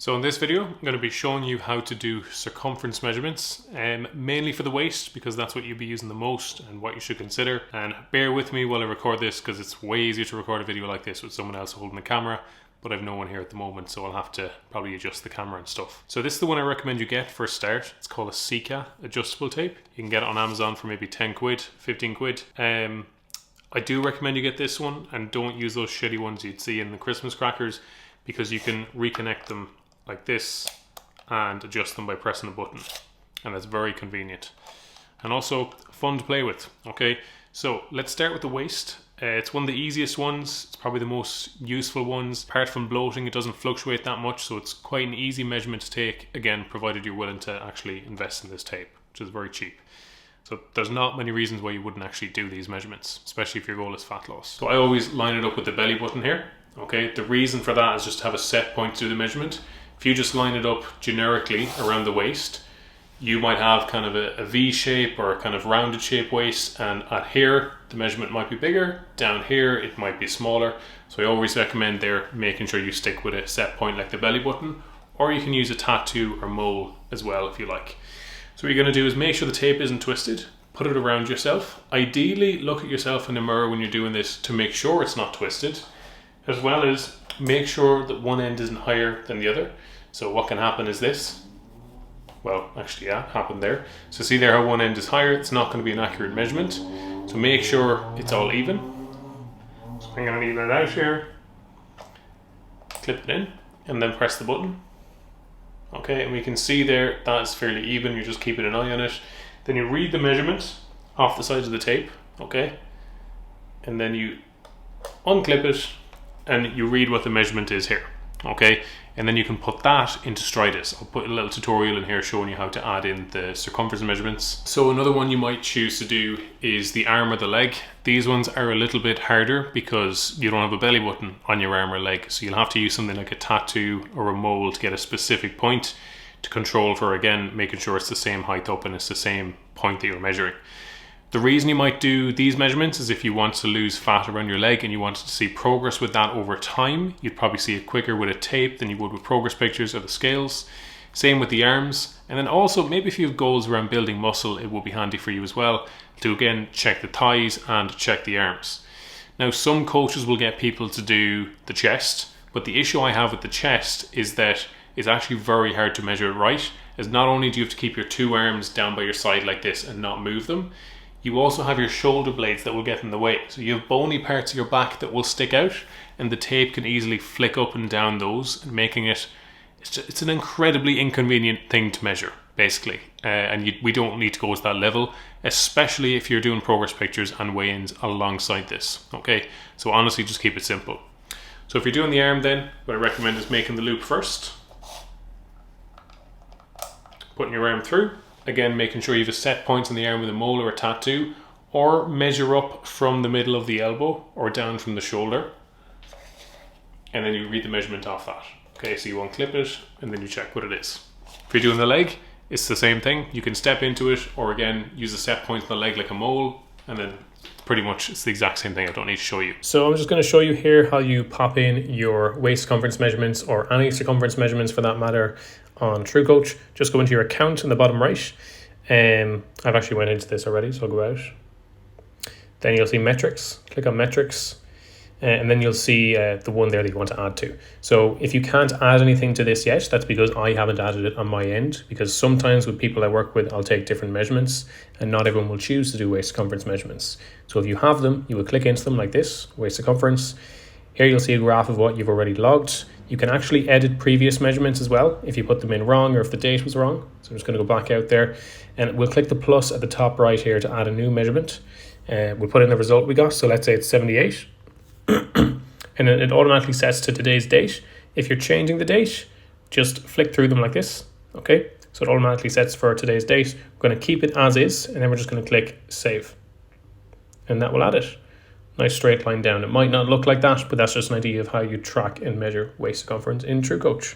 So in this video, I'm going to be showing you how to do circumference measurements, mainly for the waist, because that's what you'll be using the most and what you should consider. And bear with me while I record this, because it's way easier to record a video like this with someone else holding the camera, but I've no one here at the moment, so I'll have to probably adjust the camera and stuff. So this is the one I recommend you get for a start. It's called a Sika adjustable tape. You can get it on Amazon for maybe 10 quid, 15 quid. I do recommend you get this one, and don't use those shitty ones you'd see in the Christmas crackers, because you can reconnect them like this and adjust them by pressing a button, and that's very convenient and also fun to play with. Okay, so let's start with the waist. It's one of the easiest ones. It's probably the most useful ones. Apart from bloating, it doesn't fluctuate that much, so it's quite an easy measurement to take, again provided you're willing to actually invest in this tape, which is very cheap. So there's not many reasons why you wouldn't actually do these measurements, especially if your goal is fat loss. So I always line it up with the belly button here. Okay, the reason for that is just to have a set point to do the measurement. If you just line it up generically around the waist, you might have kind of a V shape or a kind of rounded shape waist, and at here the measurement might be bigger, down here it might be smaller. So I always recommend there making sure you stick with a set point like the belly button, or you can use a tattoo or mole as well if you like. So what you're going to do is make sure the tape isn't twisted, put it around yourself. Ideally look at yourself in the mirror when you're doing this to make sure it's not twisted, as well as make sure that one end isn't higher than the other. So what can happen is this. Well, actually, yeah, it happened there. So see there how one end is higher? It's not going to be an accurate measurement. So make sure it's all even. So I'm going to even it out here. Clip it in and then press the button. Okay, and we can see there that's fairly even. You're just keeping an eye on it. Then you read the measurement off the sides of the tape. Okay, and then you unclip it and you read what the measurement is here. Okay, and then you can put that into Stridus. I'll put a little tutorial in here showing you how to add in the circumference measurements. So another one you might choose to do is the arm or the leg. These ones are a little bit harder because you don't have a belly button on your arm or leg, so you'll have to use something like a tattoo or a mole to get a specific point to control for, again, making sure it's the same height up and it's the same point that you're measuring. The reason you might do these measurements is if you want to lose fat around your leg and you want to see progress with that over time. You'd probably see it quicker with a tape than you would with progress pictures or the scales. Same with the arms. And then also, maybe if you have goals around building muscle, it will be handy for you as well to, again, check the thighs and check the arms. Now, some coaches will get people to do the chest, but the issue I have with the chest is that it's actually very hard to measure it right, as not only do you have to keep your two arms down by your side like this and not move them, you also have your shoulder blades that will get in the way. So you have bony parts of your back that will stick out, and the tape can easily flick up and down those, and making it's an incredibly inconvenient thing to measure, basically. We don't need to go to that level, especially if you're doing progress pictures and weigh-ins alongside this. Okay, so honestly, just keep it simple. So if you're doing the arm, then what I recommend is making the loop first, putting your arm through. Again, making sure you have a set point on the arm with a mole or a tattoo, or measure up from the middle of the elbow or down from the shoulder, and then you read the measurement off that. Okay, so you unclip it and then you check what it is. If you're doing the leg, it's the same thing. You can step into it, or again use a set point on the leg like a mole, and then pretty much it's the exact same thing. I don't need to show you. So I'm just going to show you here how you pop in your waist circumference measurements, or any circumference measurements for that matter, on TrueCoach. Just go into your account in the bottom right. I've actually went into this already, so I'll go out. Then you'll see metrics. Click on metrics, and then you'll see the one there that you want to add to. So if you can't add anything to this yet, that's because I haven't added it on my end, because sometimes with people I work with, I'll take different measurements and not everyone will choose to do waist circumference measurements. So if you have them, you will click into them like this, waist circumference. Here you'll see a graph of what you've already logged. You can actually edit previous measurements as well if you put them in wrong or if the date was wrong. So I'm just going to go back out there, and we'll click the plus at the top right here to add a new measurement. We'll put in the result we got. So let's say it's 78. And then it automatically sets to today's date. If you're changing the date, just flick through them like this. Okay, so it automatically sets for today's date. We're going to keep it as is, and then we're just going to click save. And that will add it. Nice straight line down. It might not look like that, but that's just an idea of how you track and measure waist circumference in TrueCoach.